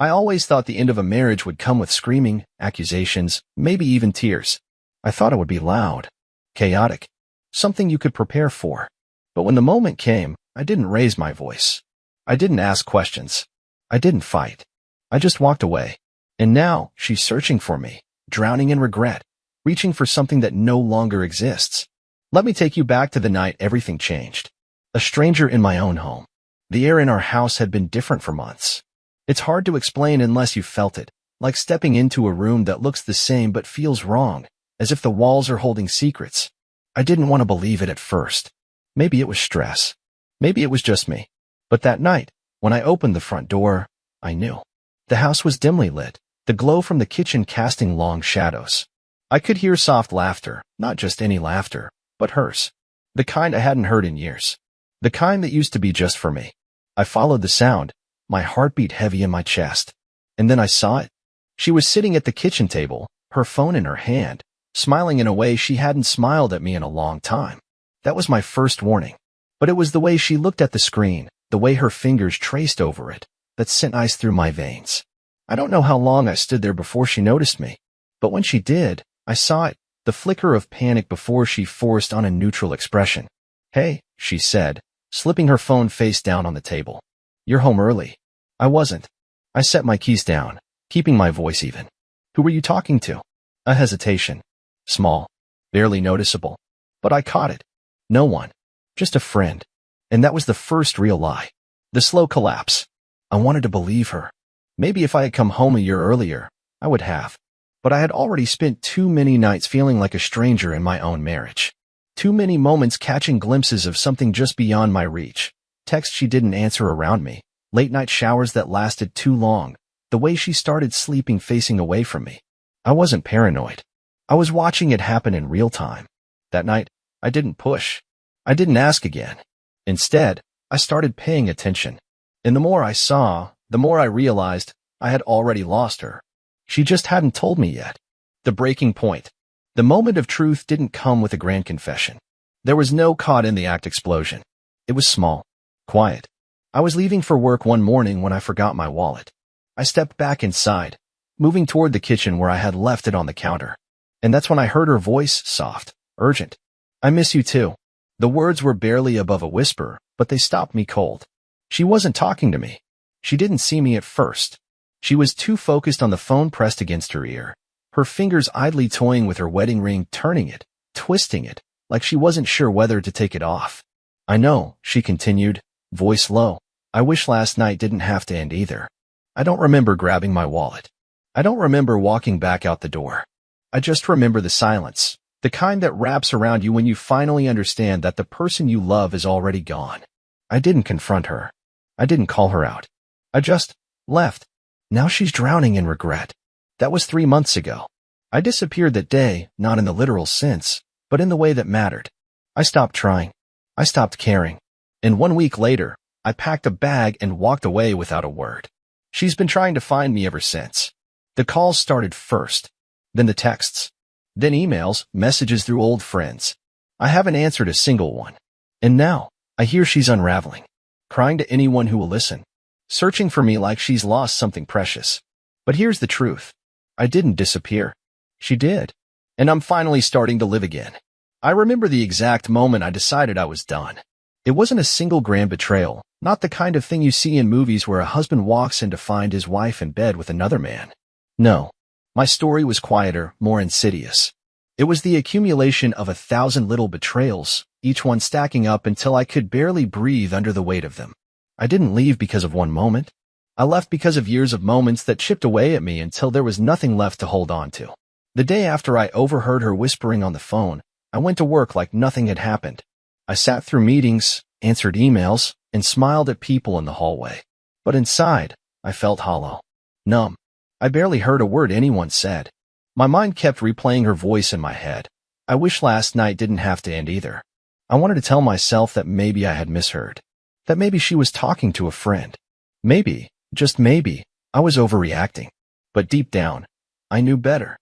I always thought the end of a marriage would come with screaming, accusations, maybe even tears. I thought it would be loud, chaotic, something you could prepare for. But when the moment came, I didn't raise my voice. I didn't ask questions. I didn't fight. I just walked away. And now she's searching for me, drowning in regret, reaching for something that no longer exists. Let me take you back to the night everything changed. A stranger in my own home. The air in our house had been different for months. It's hard to explain unless you felt it, like stepping into a room that looks the same but feels wrong, as if the walls are holding secrets. I didn't want to believe it at first. Maybe it was stress. Maybe it was just me. But that night, when I opened the front door, I knew. The house was dimly lit, the glow from the kitchen casting long shadows. I could hear soft laughter, not just any laughter, but hers. The kind I hadn't heard in years. The kind that used to be just for me. I followed the sound, my heartbeat heavy in my chest. And then I saw it. She was sitting at the kitchen table, her phone in her hand, smiling in a way she hadn't smiled at me in a long time. That was my first warning. But it was the way she looked at the screen, the way her fingers traced over it, that sent ice through my veins. I don't know how long I stood there before she noticed me. But when she did, I saw it, the flicker of panic before she forced on a neutral expression. "Hey," she said, slipping her phone face down on the table. "You're home early." I wasn't. I set my keys down, keeping my voice even. "Who were you talking to?" A hesitation. Small. Barely noticeable. But I caught it. No one. Just a friend. And that was the first real lie. The slow collapse. I wanted to believe her. Maybe if I had come home a year earlier, I would have. But I had already spent too many nights feeling like a stranger in my own marriage. Too many moments catching glimpses of something just beyond my reach. Texts she didn't answer around me. Late-night showers that lasted too long. The way she started sleeping facing away from me. I wasn't paranoid. I was watching it happen in real time. That night, I didn't push. I didn't ask again. Instead, I started paying attention. And the more I saw, the more I realized I had already lost her. She just hadn't told me yet. The breaking point. The moment of truth didn't come with a grand confession. There was no caught-in-the-act explosion. It was small. Quiet. I was leaving for work one morning when I forgot my wallet. I stepped back inside, moving toward the kitchen where I had left it on the counter. And that's when I heard her voice, soft, urgent. "I miss you too." The words were barely above a whisper, but they stopped me cold. She wasn't talking to me. She didn't see me at first. She was too focused on the phone pressed against her ear, her fingers idly toying with her wedding ring, turning it, twisting it, like she wasn't sure whether to take it off. "I know," she continued, voice low. "I wish last night didn't have to end either." I don't remember grabbing my wallet. I don't remember walking back out the door. I just remember the silence, the kind that wraps around you when you finally understand that the person you love is already gone. I didn't confront her. I didn't call her out. I just left. Now she's drowning in regret. That was 3 months ago. I disappeared that day, not in the literal sense, but in the way that mattered. I stopped trying. I stopped caring. And 1 week later, I packed a bag and walked away without a word. She's been trying to find me ever since. The calls started first, then the texts, then emails, messages through old friends. I haven't answered a single one. And now, I hear she's unraveling, crying to anyone who will listen, searching for me like she's lost something precious. But here's the truth. I didn't disappear. She did. And I'm finally starting to live again. I remember the exact moment I decided I was done. It wasn't a single grand betrayal, not the kind of thing you see in movies where a husband walks in to find his wife in bed with another man. No. My story was quieter, more insidious. It was the accumulation of 1,000 little betrayals, each one stacking up until I could barely breathe under the weight of them. I didn't leave because of one moment. I left because of years of moments that chipped away at me until there was nothing left to hold on to. The day after I overheard her whispering on the phone, I went to work like nothing had happened. I sat through meetings, answered emails, and smiled at people in the hallway. But inside, I felt hollow, numb. I barely heard a word anyone said. My mind kept replaying her voice in my head. I wish last night didn't have to end either. I wanted to tell myself that maybe I had misheard. That maybe she was talking to a friend. Maybe, just maybe, I was overreacting. But deep down, I knew better.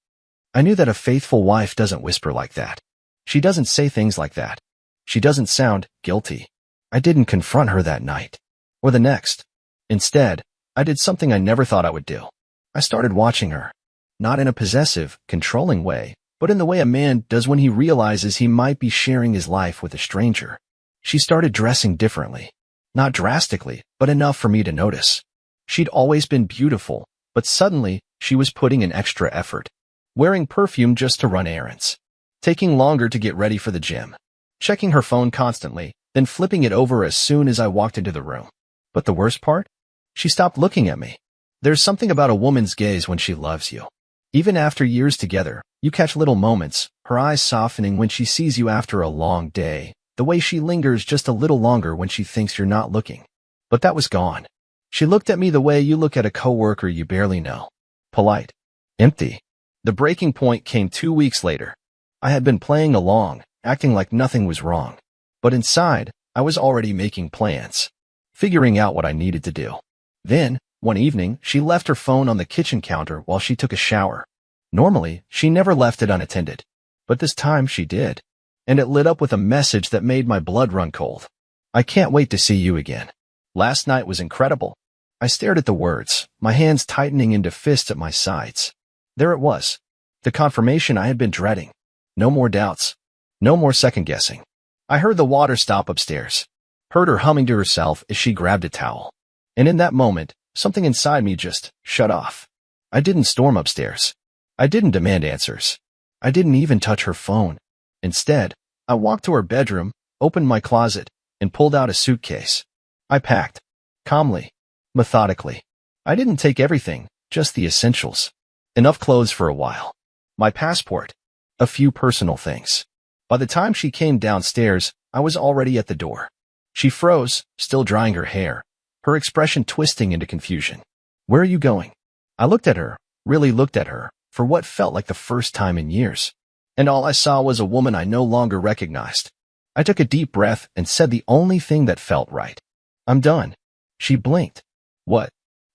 I knew that a faithful wife doesn't whisper like that. She doesn't say things like that. She doesn't sound guilty. I didn't confront her that night. Or the next. Instead, I did something I never thought I would do. I started watching her. Not in a possessive, controlling way, but in the way a man does when he realizes he might be sharing his life with a stranger. She started dressing differently. Not drastically, but enough for me to notice. She'd always been beautiful, but suddenly, she was putting in extra effort. Wearing perfume just to run errands. Taking longer to get ready for the gym. Checking her phone constantly, then flipping it over as soon as I walked into the room. But the worst part? She stopped looking at me. There's something about a woman's gaze when she loves you. Even after years together, you catch little moments, her eyes softening when she sees you after a long day, the way she lingers just a little longer when she thinks you're not looking. But that was gone. She looked at me the way you look at a coworker you barely know. Polite. Empty. The breaking point came 2 weeks later. I had been playing along, acting like nothing was wrong. But inside, I was already making plans. Figuring out what I needed to do. Then, one evening, she left her phone on the kitchen counter while she took a shower. Normally, she never left it unattended. But this time she did. And it lit up with a message that made my blood run cold. I can't wait to see you again. Last night was incredible. I stared at the words, my hands tightening into fists at my sides. There it was. The confirmation I had been dreading. No more doubts. No more second-guessing. I heard the water stop upstairs. Heard her humming to herself as she grabbed a towel. And in that moment, something inside me just shut off. I didn't storm upstairs. I didn't demand answers. I didn't even touch her phone. Instead, I walked to her bedroom, opened my closet, and pulled out a suitcase. I packed. Calmly. Methodically. I didn't take everything, just the essentials. Enough clothes for a while. My passport. A few personal things. By the time she came downstairs, I was already at the door. She froze, still drying her hair, her expression twisting into confusion. Where are you going? I looked at her, really looked at her, for what felt like the first time in years. And all I saw was a woman I no longer recognized. I took a deep breath and said the only thing that felt right. I'm done. She blinked. What?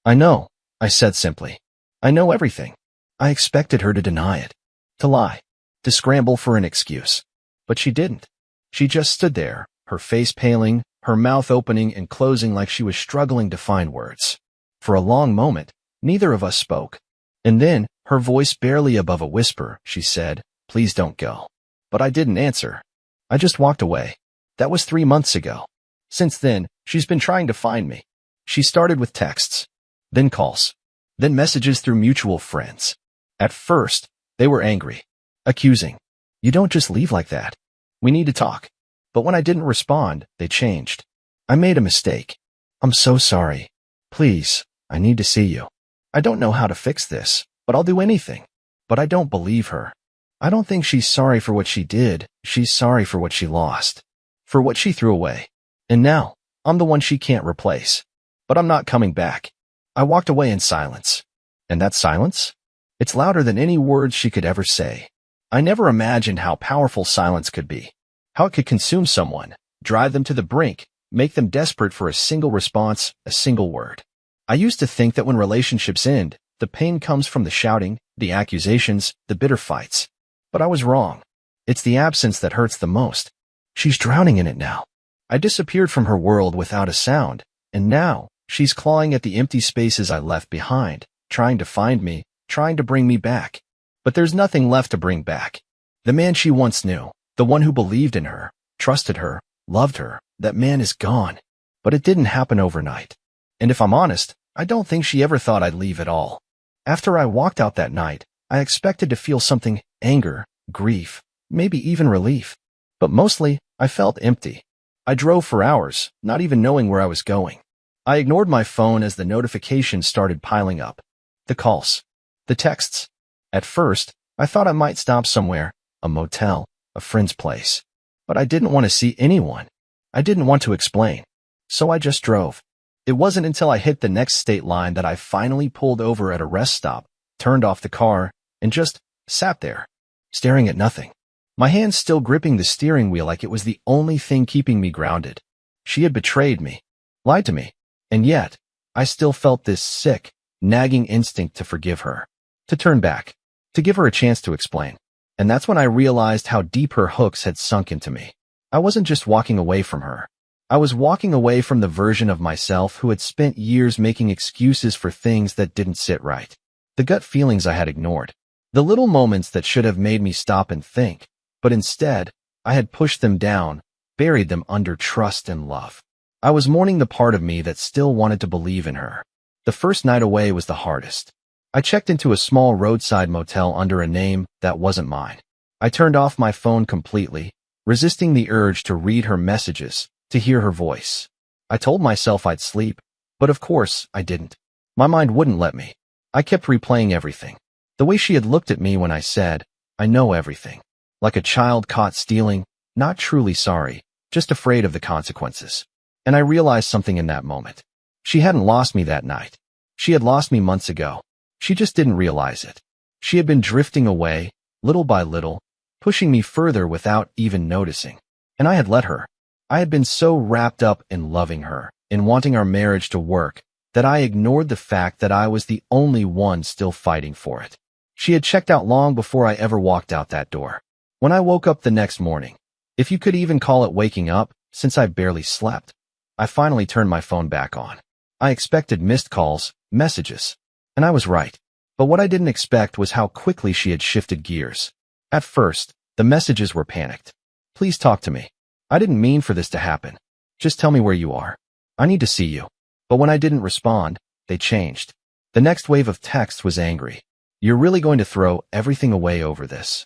I know, I said simply. I know everything. I expected her to deny it. To lie. To scramble for an excuse. But she didn't. She just stood there, her face paling, her mouth opening and closing like she was struggling to find words. For a long moment, neither of us spoke. And then, her voice barely above a whisper, she said, "Please don't go." But I didn't answer. I just walked away. That was 3 months ago. Since then, she's been trying to find me. She started with texts, then calls, then messages through mutual friends. At first, they were angry, accusing. You don't just leave like that. We need to talk. But when I didn't respond, they changed. I made a mistake. I'm so sorry. Please, I need to see you. I don't know how to fix this, but I'll do anything. But I don't believe her. I don't think she's sorry for what she did. She's sorry for what she lost. For what she threw away. And now, I'm the one she can't replace. But I'm not coming back. I walked away in silence. And that silence? It's louder than any words she could ever say. I never imagined how powerful silence could be. How it could consume someone, drive them to the brink, make them desperate for a single response, a single word. I used to think that when relationships end, the pain comes from the shouting, the accusations, the bitter fights. But I was wrong. It's the absence that hurts the most. She's drowning in it now. I disappeared from her world without a sound, and now, she's clawing at the empty spaces I left behind, trying to find me, trying to bring me back. But there's nothing left to bring back. The man she once knew, the one who believed in her, trusted her, loved her, that man is gone. But it didn't happen overnight. And if I'm honest, I don't think she ever thought I'd leave at all. After I walked out that night, I expected to feel something, anger, grief, maybe even relief. But mostly, I felt empty. I drove for hours, not even knowing where I was going. I ignored my phone as the notifications started piling up. The calls. The texts. At first, I thought I might stop somewhere, a motel, a friend's place. But I didn't want to see anyone. I didn't want to explain. So I just drove. It wasn't until I hit the next state line that I finally pulled over at a rest stop, turned off the car, and just sat there, staring at nothing. My hands still gripping the steering wheel like it was the only thing keeping me grounded. She had betrayed me, lied to me, and yet, I still felt this sick, nagging instinct to forgive her, to turn back, to give her a chance to explain. And that's when I realized how deep her hooks had sunk into me. I wasn't just walking away from her. I was walking away from the version of myself who had spent years making excuses for things that didn't sit right. The gut feelings I had ignored. The little moments that should have made me stop and think. But instead, I had pushed them down, buried them under trust and love. I was mourning the part of me that still wanted to believe in her. The first night away was the hardest. I checked into a small roadside motel under a name that wasn't mine. I turned off my phone completely, resisting the urge to read her messages, to hear her voice. I told myself I'd sleep, but of course I didn't. My mind wouldn't let me. I kept replaying everything. The way she had looked at me when I said, "I know everything." Like a child caught stealing, not truly sorry, just afraid of the consequences. And I realized something in that moment. She hadn't lost me that night. She had lost me months ago. She just didn't realize it. She had been drifting away, little by little, pushing me further without even noticing. And I had let her. I had been so wrapped up in loving her, in wanting our marriage to work, that I ignored the fact that I was the only one still fighting for it. She had checked out long before I ever walked out that door. When I woke up the next morning, if you could even call it waking up, since I barely slept, I finally turned my phone back on. I expected missed calls, messages. And I was right. But what I didn't expect was how quickly she had shifted gears. At first, the messages were panicked. "Please talk to me. I didn't mean for this to happen. Just tell me where you are. I need to see you." But when I didn't respond, they changed. The next wave of text was angry. "You're really going to throw everything away over this?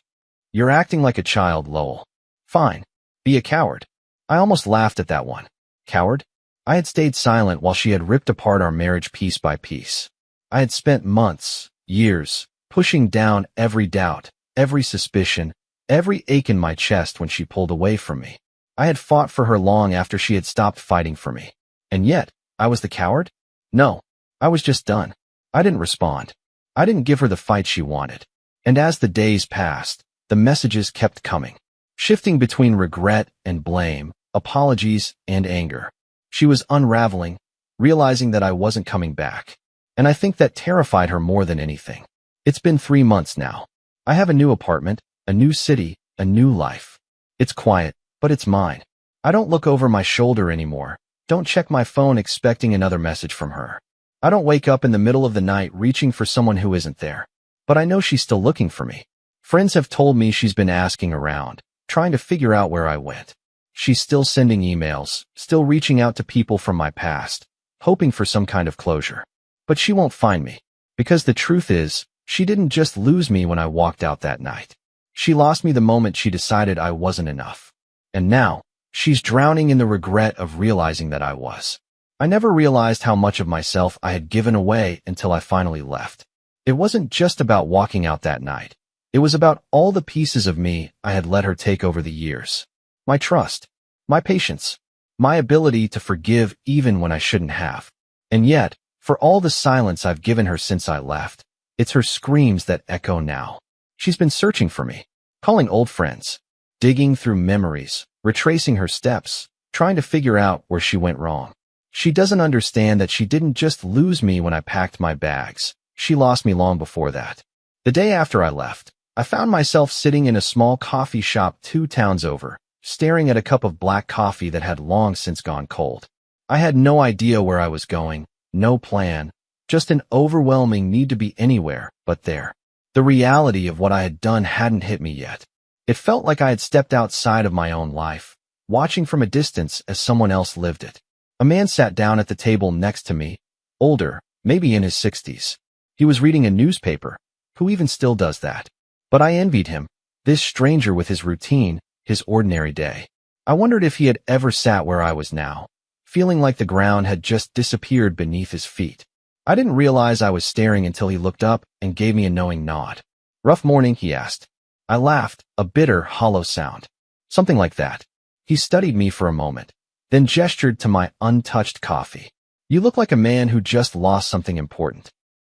You're acting like a child, Lowell. Fine. Be a coward." I almost laughed at that one. Coward? I had stayed silent while she had ripped apart our marriage piece by piece. I had spent months, years, pushing down every doubt, every suspicion, every ache in my chest when she pulled away from me. I had fought for her long after she had stopped fighting for me. And yet, I was the coward? No, I was just done. I didn't respond. I didn't give her the fight she wanted. And as the days passed, the messages kept coming, shifting between regret and blame, apologies and anger. She was unraveling, realizing that I wasn't coming back. And I think that terrified her more than anything. It's been 3 months now. I have a new apartment, a new city, a new life. It's quiet, but it's mine. I don't look over my shoulder anymore. Don't check my phone expecting another message from her. I don't wake up in the middle of the night reaching for someone who isn't there. But I know she's still looking for me. Friends have told me she's been asking around, trying to figure out where I went. She's still sending emails, still reaching out to people from my past, hoping for some kind of closure. But she won't find me. Because the truth is, she didn't just lose me when I walked out that night. She lost me the moment she decided I wasn't enough. And now, she's drowning in the regret of realizing that I was. I never realized how much of myself I had given away until I finally left. It wasn't just about walking out that night. It was about all the pieces of me I had let her take over the years. My trust, my patience, my ability to forgive even when I shouldn't have. And yet, for all the silence I've given her since I left, it's her screams that echo now. She's been searching for me, calling old friends, digging through memories, retracing her steps, trying to figure out where she went wrong. She doesn't understand that she didn't just lose me when I packed my bags. She lost me long before that. The day after I left, I found myself sitting in a small coffee shop 2 towns over, staring at a cup of black coffee that had long since gone cold. I had no idea where I was going, no plan, just an overwhelming need to be anywhere but there. The reality of what I had done hadn't hit me yet. It felt like I had stepped outside of my own life, watching from a distance as someone else lived it. A man sat down at the table next to me, older, maybe in his 60s. He was reading a newspaper. Who even still does that? But I envied him, this stranger with his routine, his ordinary day. I wondered if he had ever sat where I was now, feeling like the ground had just disappeared beneath his feet. I didn't realize I was staring until he looked up and gave me a knowing nod. "Rough morning?" he asked. I laughed, a bitter, hollow sound. Something like that. He studied me for a moment, then gestured to my untouched coffee. "You look like a man who just lost something important."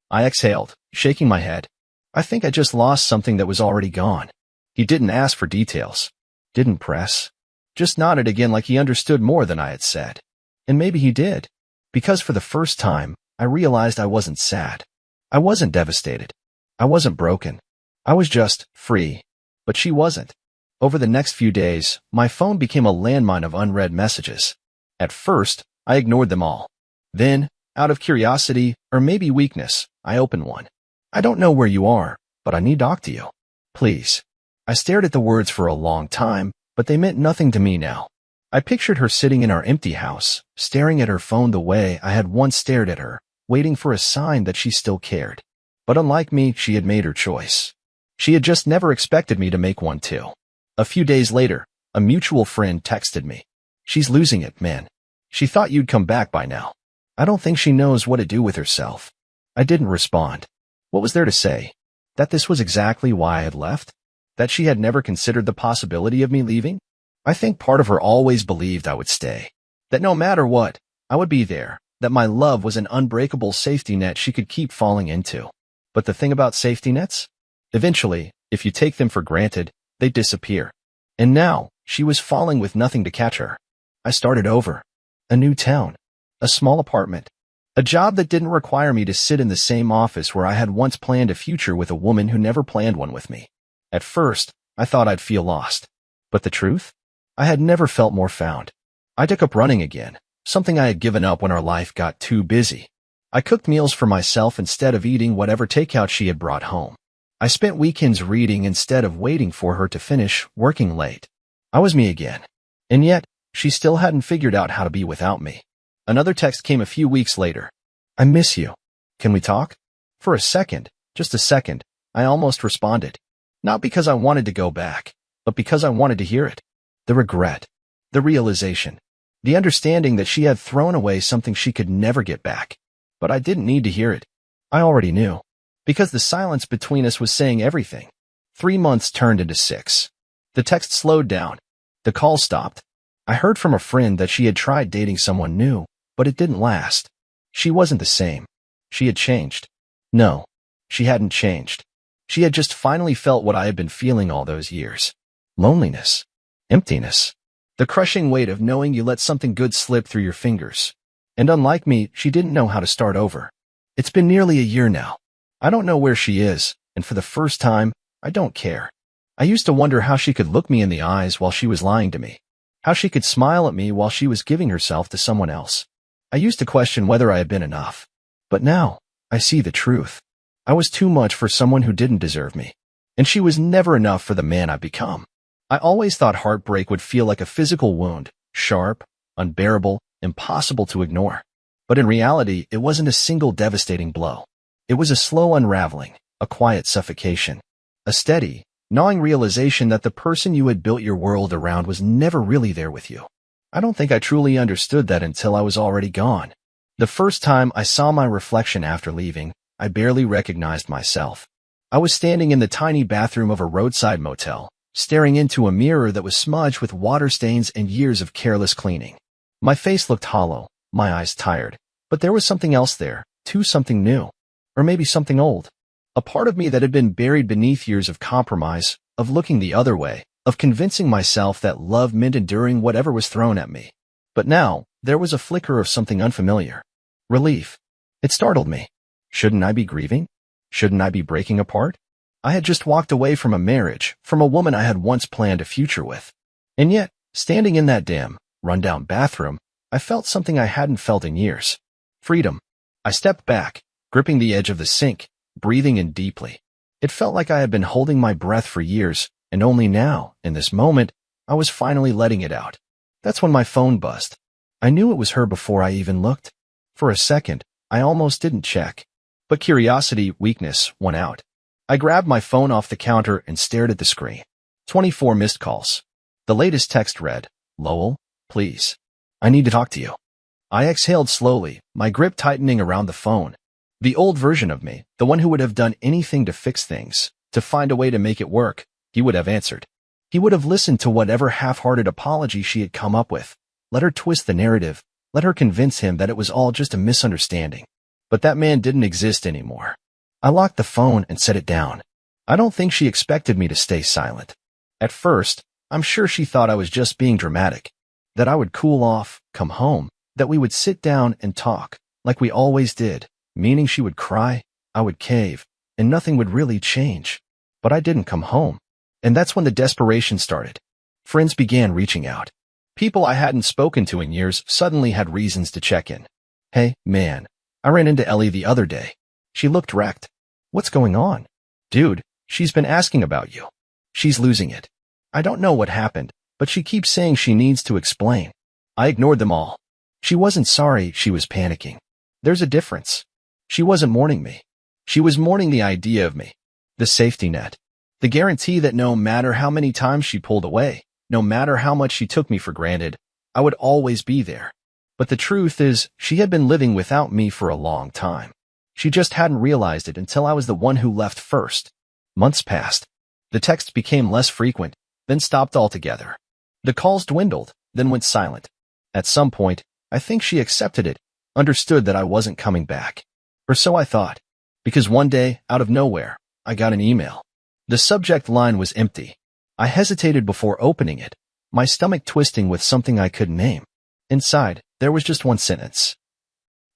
I exhaled, shaking my head. I think I just lost something that was already gone. He didn't ask for details. Didn't press. Just nodded again like he understood more than I had said. And maybe he did. Because for the first time, I realized I wasn't sad. I wasn't devastated. I wasn't broken. I was just free. But she wasn't. Over the next few days, my phone became a landmine of unread messages. At first, I ignored them all. Then, out of curiosity, or maybe weakness, I opened one. "I don't know where you are, but I need to talk to you. Please." I stared at the words for a long time, but they meant nothing to me now. I pictured her sitting in our empty house, staring at her phone the way I had once stared at her, waiting for a sign that she still cared. But unlike me, she had made her choice. She had just never expected me to make one too. A few days later, a mutual friend texted me. "She's losing it, man. She thought you'd come back by now. I don't think she knows what to do with herself." I didn't respond. What was there to say? That this was exactly why I had left? That she had never considered the possibility of me leaving? I think part of her always believed I would stay. That no matter what, I would be there. That my love was an unbreakable safety net she could keep falling into. But the thing about safety nets? Eventually, if you take them for granted, they disappear. And now, she was falling with nothing to catch her. I started over. A new town. A small apartment. A job that didn't require me to sit in the same office where I had once planned a future with a woman who never planned one with me. At first, I thought I'd feel lost. But the truth? I had never felt more found. I took up running again, something I had given up when our life got too busy. I cooked meals for myself instead of eating whatever takeout she had brought home. I spent weekends reading instead of waiting for her to finish working late. I was me again. And yet, she still hadn't figured out how to be without me. Another text came a few weeks later. "I miss you. Can we talk?" For a second, just a second, I almost responded. Not because I wanted to go back, but because I wanted to hear it. The regret. The realization. The understanding that she had thrown away something she could never get back. But I didn't need to hear it. I already knew. Because the silence between us was saying everything. 3 months turned into 6. The text slowed down. The call stopped. I heard from a friend that she had tried dating someone new, but it didn't last. She wasn't the same. She had changed. No, she hadn't changed. She had just finally felt what I had been feeling all those years. Loneliness. Emptiness. The crushing weight of knowing you let something good slip through your fingers. And unlike me, she didn't know how to start over. It's been nearly a year now. I don't know where she is, and for the first time, I don't care. I used to wonder how she could look me in the eyes while she was lying to me. How she could smile at me while she was giving herself to someone else. I used to question whether I had been enough. But now, I see the truth. I was too much for someone who didn't deserve me. And she was never enough for the man I've become. I always thought heartbreak would feel like a physical wound, sharp, unbearable, impossible to ignore. But in reality, it wasn't a single devastating blow. It was a slow unraveling, a quiet suffocation, a steady, gnawing realization that the person you had built your world around was never really there with you. I don't think I truly understood that until I was already gone. The first time I saw my reflection after leaving, I barely recognized myself. I was standing in the tiny bathroom of a roadside motel, staring into a mirror that was smudged with water stains and years of careless cleaning. My face looked hollow, my eyes tired, but there was something else there, too, something new. Or maybe something old. A part of me that had been buried beneath years of compromise, of looking the other way, of convincing myself that love meant enduring whatever was thrown at me. But now, there was a flicker of something unfamiliar. Relief. It startled me. Shouldn't I be grieving? Shouldn't I be breaking apart? I had just walked away from a marriage, from a woman I had once planned a future with. And yet, standing in that damn, run-down bathroom, I felt something I hadn't felt in years. Freedom. I stepped back, gripping the edge of the sink, breathing in deeply. It felt like I had been holding my breath for years, and only now, in this moment, I was finally letting it out. That's when my phone buzzed. I knew it was her before I even looked. For a second, I almost didn't check. But curiosity, weakness, won out. I grabbed my phone off the counter and stared at the screen. 24 missed calls. The latest text read, "Lowell, please. I need to talk to you." I exhaled slowly, my grip tightening around the phone. The old version of me, the one who would have done anything to fix things, to find a way to make it work, he would have answered. He would have listened to whatever half-hearted apology she had come up with. Let her twist the narrative. Let her convince him that it was all just a misunderstanding. But that man didn't exist anymore. I locked the phone and set it down. I don't think she expected me to stay silent. At first, I'm sure she thought I was just being dramatic. That I would cool off, come home, that we would sit down and talk, like we always did, meaning she would cry, I would cave, and nothing would really change. But I didn't come home. And that's when the desperation started. Friends began reaching out. People I hadn't spoken to in years suddenly had reasons to check in. Hey, man, I ran into Ellie the other day. She looked wrecked. What's going on? Dude, she's been asking about you. She's losing it. I don't know what happened, but she keeps saying she needs to explain. I ignored them all. She wasn't sorry, she was panicking. There's a difference. She wasn't mourning me. She was mourning the idea of me. The safety net. The guarantee that no matter how many times she pulled away, no matter how much she took me for granted, I would always be there. But the truth is, she had been living without me for a long time. She just hadn't realized it until I was the one who left first. Months passed. The texts became less frequent, then stopped altogether. The calls dwindled, then went silent. At some point, I think she accepted it, understood that I wasn't coming back. Or so I thought. Because one day, out of nowhere, I got an email. The subject line was empty. I hesitated before opening it, my stomach twisting with something I couldn't name. Inside, there was just one sentence.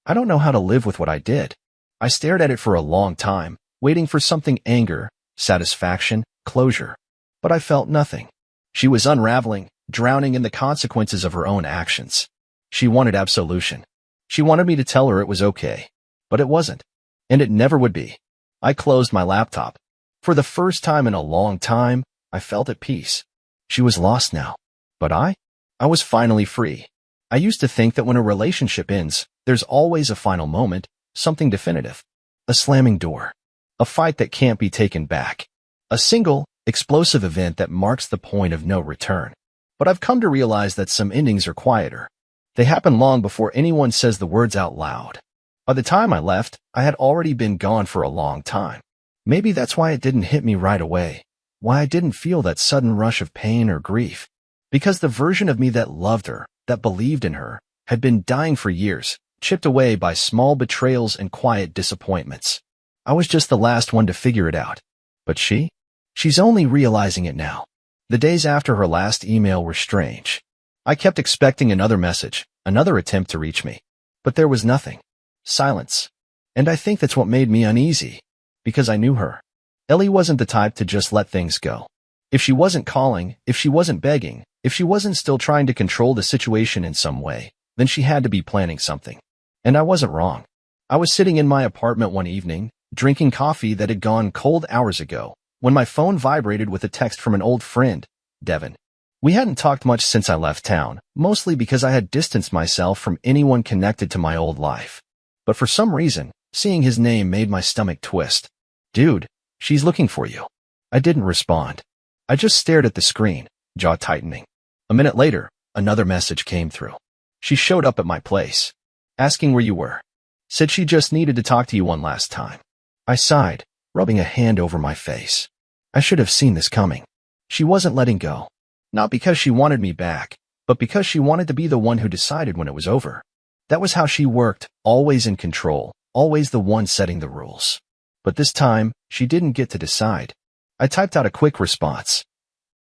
I don't know how to live with what I did. I stared at it for a long time, waiting for something: anger, satisfaction, closure. But I felt nothing. She was unraveling, drowning in the consequences of her own actions. She wanted absolution. She wanted me to tell her it was okay. But it wasn't. And it never would be. I closed my laptop. For the first time in a long time, I felt at peace. She was lost now. But I was finally free. I used to think that when a relationship ends, there's always a final moment, something definitive. A slamming door. A fight that can't be taken back. A single, explosive event that marks the point of no return. But I've come to realize that some endings are quieter. They happen long before anyone says the words out loud. By the time I left, I had already been gone for a long time. Maybe that's why it didn't hit me right away. Why I didn't feel that sudden rush of pain or grief. Because the version of me that loved her, that believed in her, had been dying for years, chipped away by small betrayals and quiet disappointments. I was just the last one to figure it out. But she's only realizing it now. The days after her last email were strange. I kept expecting another message, another attempt to reach me. But there was nothing. Silence. And I think that's what made me uneasy. Because I knew her. Ellie wasn't the type to just let things go. If she wasn't calling, if she wasn't begging, if she wasn't still trying to control the situation in some way, then she had to be planning something. And I wasn't wrong. I was sitting in my apartment one evening, drinking coffee that had gone cold hours ago, when my phone vibrated with a text from an old friend, Devin. We hadn't talked much since I left town, mostly because I had distanced myself from anyone connected to my old life. But for some reason, seeing his name made my stomach twist. Dude, she's looking for you. I didn't respond. I just stared at the screen, jaw tightening. A minute later, another message came through. She showed up at my place, asking where you were. Said she just needed to talk to you one last time. I sighed, rubbing a hand over my face. I should have seen this coming. She wasn't letting go. Not because she wanted me back, but because she wanted to be the one who decided when it was over. That was how she worked, always in control, always the one setting the rules. But this time, she didn't get to decide. I typed out a quick response.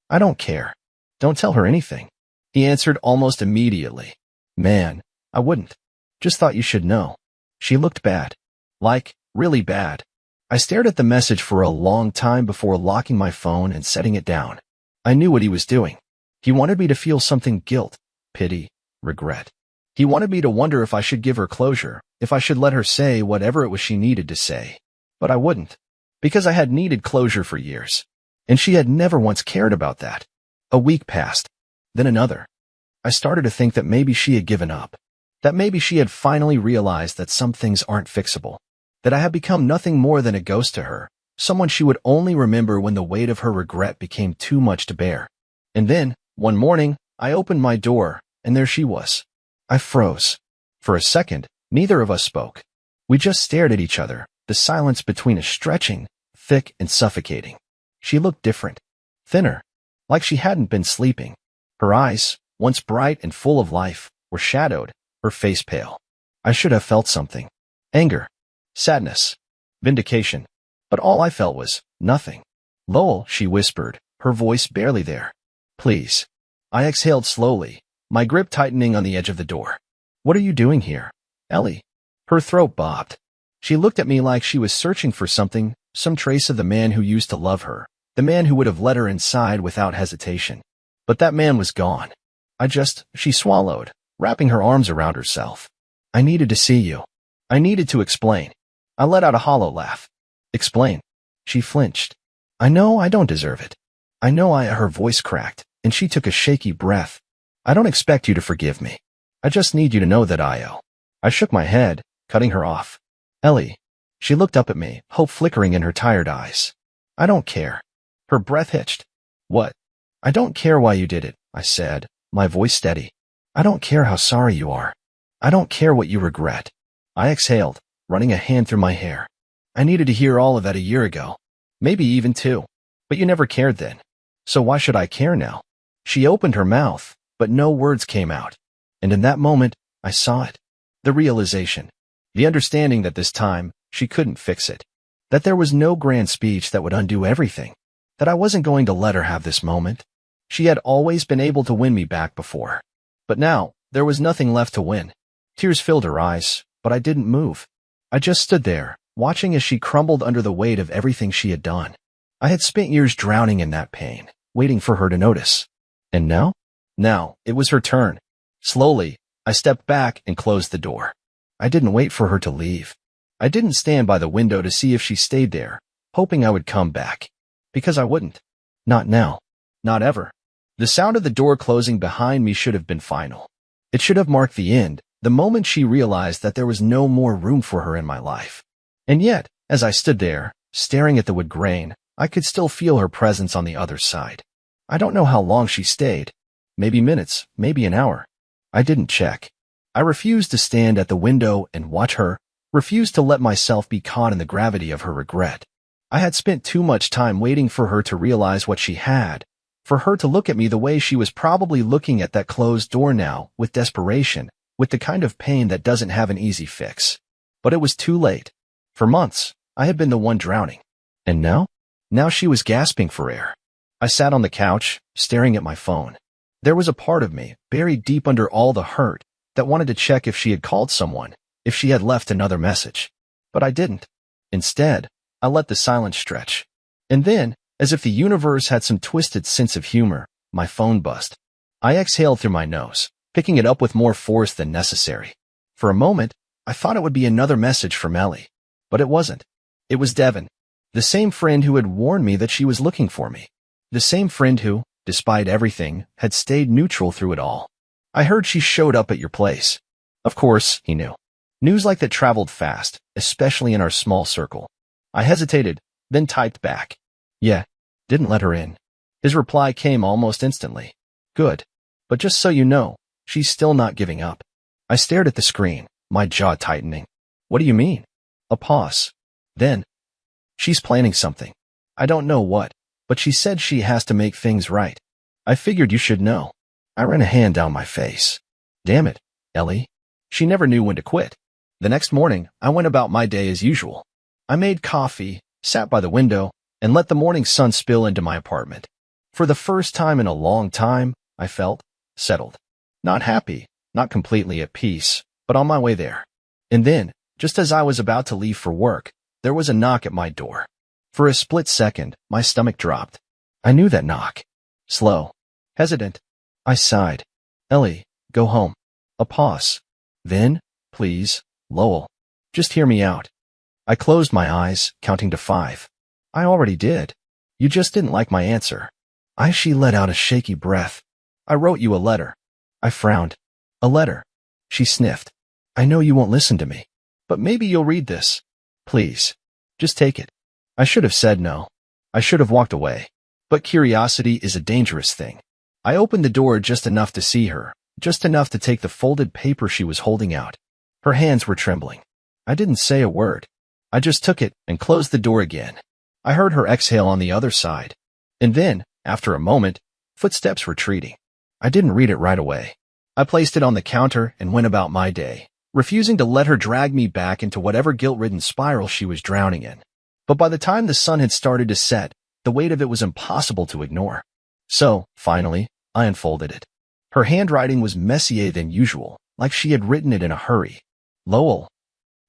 I don't care. Don't tell her anything. He answered almost immediately. Man, I wouldn't. Just thought you should know. She looked bad. Like, really bad. I stared at the message for a long time before locking my phone and setting it down. I knew what he was doing. He wanted me to feel something: guilt, pity, regret. He wanted me to wonder if I should give her closure, if I should let her say whatever it was she needed to say. But I wouldn't. Because I had needed closure for years. And she had never once cared about that. A week passed. Then another. I started to think that maybe she had given up. That maybe she had finally realized that some things aren't fixable. That I had become nothing more than a ghost to her. Someone she would only remember when the weight of her regret became too much to bear. And then, one morning, I opened my door, and there she was. I froze. For a second, neither of us spoke. We just stared at each other, the silence between us stretching, thick and suffocating. She looked different. Thinner. Like she hadn't been sleeping. Her eyes, once bright and full of life, were shadowed, her face pale. I should have felt something. Anger. Sadness. Vindication. But all I felt was nothing. Lowell, she whispered, her voice barely there. Please. I exhaled slowly, my grip tightening on the edge of the door. What are you doing here, Ellie? Her throat bobbed. She looked at me like she was searching for something, some trace of the man who used to love her, the man who would have let her inside without hesitation. But that man was gone. She swallowed, wrapping her arms around herself. I needed to see you. I needed to explain. I let out a hollow laugh. Explain. She flinched. I know I don't deserve it. Her voice cracked, and she took a shaky breath. I don't expect you to forgive me. I just need you to know that I owe. I shook my head, cutting her off. Ellie. She looked up at me, hope flickering in her tired eyes. I don't care. Her breath hitched. What? I don't care why you did it, I said, my voice steady. I don't care how sorry you are. I don't care what you regret. I exhaled, running a hand through my hair. I needed to hear all of that a year ago. Maybe even 2. But you never cared then. So why should I care now? She opened her mouth, but no words came out. And in that moment, I saw it. The realization. The understanding that this time, she couldn't fix it. That there was no grand speech that would undo everything. That I wasn't going to let her have this moment. She had always been able to win me back before. But now, there was nothing left to win. Tears filled her eyes, but I didn't move. I just stood there, watching as she crumbled under the weight of everything she had done. I had spent years drowning in that pain, waiting for her to notice. And now? Now, it was her turn. Slowly, I stepped back and closed the door. I didn't wait for her to leave. I didn't stand by the window to see if she stayed there, hoping I would come back. Because I wouldn't. Not now. Not ever. The sound of the door closing behind me should have been final. It should have marked the end, the moment she realized that there was no more room for her in my life. And yet, as I stood there, staring at the wood grain, I could still feel her presence on the other side. I don't know how long she stayed. Maybe minutes, maybe an hour. I didn't check. I refused to stand at the window and watch her, refused to let myself be caught in the gravity of her regret. I had spent too much time waiting for her to realize what she had, for her to look at me the way she was probably looking at that closed door now, with desperation, with the kind of pain that doesn't have an easy fix. But it was too late. For months, I had been the one drowning. And now? Now she was gasping for air. I sat on the couch, staring at my phone. There was a part of me, buried deep under all the hurt, that wanted to check if she had called someone, if she had left another message. But I didn't. Instead, I let the silence stretch. And then, as if the universe had some twisted sense of humor, my phone buzzed. I exhaled through my nose, picking it up with more force than necessary. For a moment, I thought it would be another message from Ellie. But it wasn't. It was Devin, the same friend who had warned me that she was looking for me. The same friend who, despite everything, had stayed neutral through it all. I heard she showed up at your place. Of course, he knew. News like that traveled fast, especially in our small circle. I hesitated, then typed back. Yeah, didn't let her in. His reply came almost instantly. Good. But just so you know, she's still not giving up. I stared at the screen, my jaw tightening. What do you mean? A pause. Then, she's planning something. I don't know what, but she said she has to make things right. I figured you should know. I ran a hand down my face. Damn it, Ellie. She never knew when to quit. The next morning, I went about my day as usual. I made coffee, sat by the window, and let the morning sun spill into my apartment. For the first time in a long time, I felt settled. Not happy, not completely at peace, but on my way there. And then, just as I was about to leave for work, there was a knock at my door. For a split second, my stomach dropped. I knew that knock. Slow. Hesitant. I sighed. Ellie, go home. A pause. Then, please, Lowell. Just hear me out. I closed my eyes, counting to 5. I already did. You just didn't like my answer. She let out a shaky breath. I wrote you a letter. I frowned. A letter. She sniffed. I know you won't listen to me, but maybe you'll read this. Please. Just take it. I should have said no. I should have walked away. But curiosity is a dangerous thing. I opened the door just enough to see her, just enough to take the folded paper she was holding out. Her hands were trembling. I didn't say a word. I just took it and closed the door again. I heard her exhale on the other side. And then, after a moment, footsteps retreating. I didn't read it right away. I placed it on the counter and went about my day, refusing to let her drag me back into whatever guilt-ridden spiral she was drowning in. But by the time the sun had started to set, the weight of it was impossible to ignore. So, finally, I unfolded it. Her handwriting was messier than usual, like she had written it in a hurry. Lowell,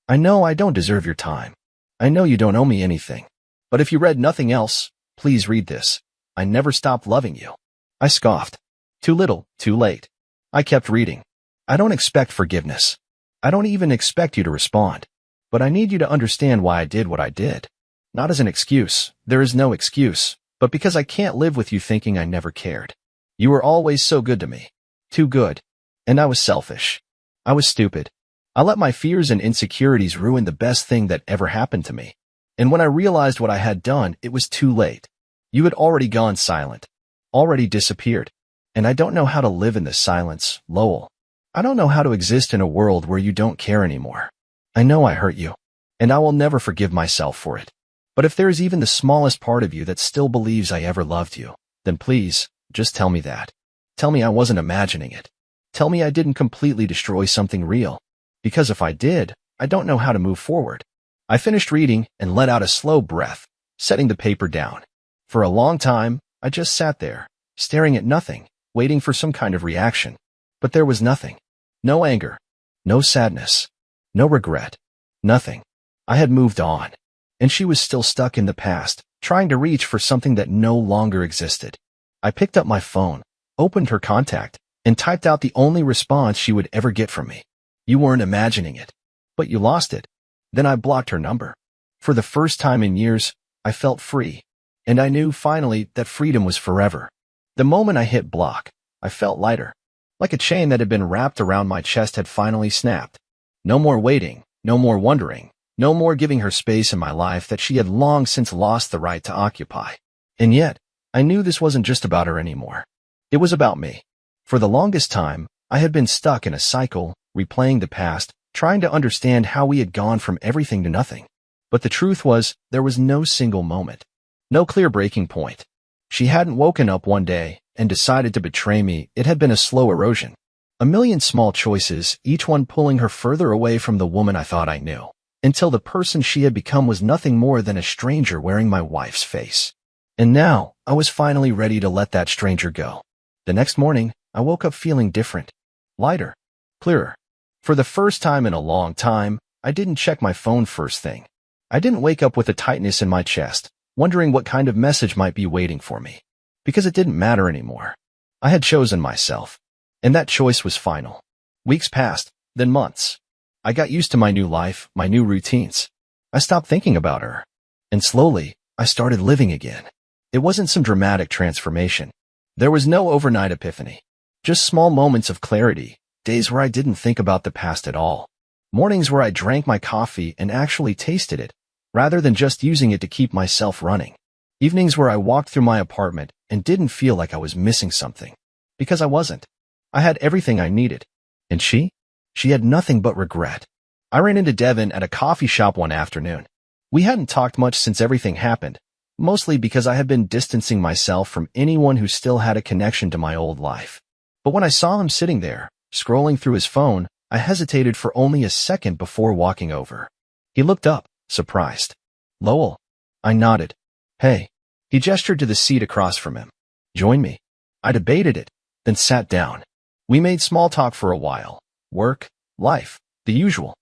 I know I don't deserve your time. I know you don't owe me anything. But if you read nothing else, please read this. I never stopped loving you. I scoffed. Too little, too late. I kept reading. I don't expect forgiveness. I don't even expect you to respond. But I need you to understand why I did what I did. Not as an excuse. There is no excuse. But because I can't live with you thinking I never cared. You were always so good to me. Too good. And I was selfish. I was stupid. I let my fears and insecurities ruin the best thing that ever happened to me. And when I realized what I had done, it was too late. You had already gone silent. Already disappeared. And I don't know how to live in this silence, Lowell. I don't know how to exist in a world where you don't care anymore. I know I hurt you. And I will never forgive myself for it. But if there is even the smallest part of you that still believes I ever loved you, then please, just tell me that. Tell me I wasn't imagining it. Tell me I didn't completely destroy something real. Because if I did, I don't know how to move forward. I finished reading and let out a slow breath, setting the paper down. For a long time, I just sat there, staring at nothing, waiting for some kind of reaction. But there was nothing. No anger. No sadness. No regret. Nothing. I had moved on. And she was still stuck in the past, trying to reach for something that no longer existed. I picked up my phone, opened her contact, and typed out the only response she would ever get from me. You weren't imagining it. But you lost it. Then I blocked her number. For the first time in years, I felt free. And I knew finally that freedom was forever. The moment I hit block, I felt lighter. Like a chain that had been wrapped around my chest had finally snapped. No more waiting, no more wondering, no more giving her space in my life that she had long since lost the right to occupy. And yet, I knew this wasn't just about her anymore. It was about me. For the longest time, I had been stuck in a cycle, replaying the past, trying to understand how we had gone from everything to nothing. But the truth was, there was no single moment. No clear breaking point. She hadn't woken up one day and decided to betray me. It had been a slow erosion. A million small choices, each one pulling her further away from the woman I thought I knew, until the person she had become was nothing more than a stranger wearing my wife's face. And now, I was finally ready to let that stranger go. The next morning, I woke up feeling different. Lighter. Clearer. For the first time in a long time, I didn't check my phone first thing. I didn't wake up with a tightness in my chest, wondering what kind of message might be waiting for me. Because it didn't matter anymore. I had chosen myself. And that choice was final. Weeks passed, then months. I got used to my new life, my new routines. I stopped thinking about her. And slowly, I started living again. It wasn't some dramatic transformation. There was no overnight epiphany. Just small moments of clarity, days where I didn't think about the past at all. Mornings where I drank my coffee and actually tasted it, rather than just using it to keep myself running. Evenings where I walked through my apartment and didn't feel like I was missing something. Because I wasn't. I had everything I needed. And she? She had nothing but regret. I ran into Devin at a coffee shop one afternoon. We hadn't talked much since everything happened, mostly because I had been distancing myself from anyone who still had a connection to my old life. But when I saw him sitting there, scrolling through his phone, I hesitated for only a second before walking over. He looked up, surprised. Lowell. I nodded. Hey. He gestured to the seat across from him. Join me. I debated it, then sat down. We made small talk for a while. Work, life, the usual.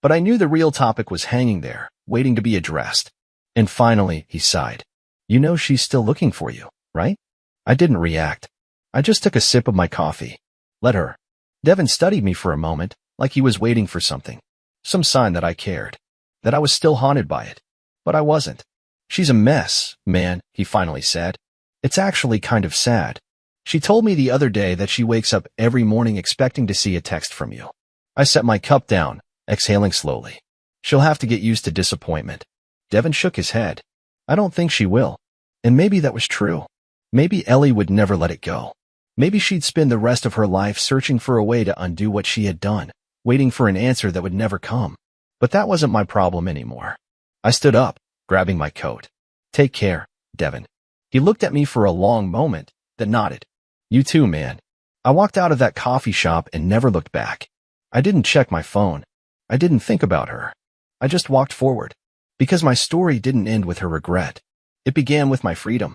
But I knew the real topic was hanging there, waiting to be addressed. And finally, he sighed. You know she's still looking for you, right? I didn't react. I just took a sip of my coffee. Let her. Devin studied me for a moment, like he was waiting for something. Some sign that I cared. That I was still haunted by it. But I wasn't. She's a mess, man, he finally said. It's actually kind of sad. She told me the other day that she wakes up every morning expecting to see a text from you. I set my cup down, exhaling slowly. She'll have to get used to disappointment. Devin shook his head. I don't think she will. And maybe that was true. Maybe Ellie would never let it go. Maybe she'd spend the rest of her life searching for a way to undo what she had done, waiting for an answer that would never come. But that wasn't my problem anymore. I stood up, grabbing my coat. Take care, Devin. He looked at me for a long moment, then nodded. You too, man. I walked out of that coffee shop and never looked back. I didn't check my phone. I didn't think about her. I just walked forward. Because my story didn't end with her regret. It began with my freedom.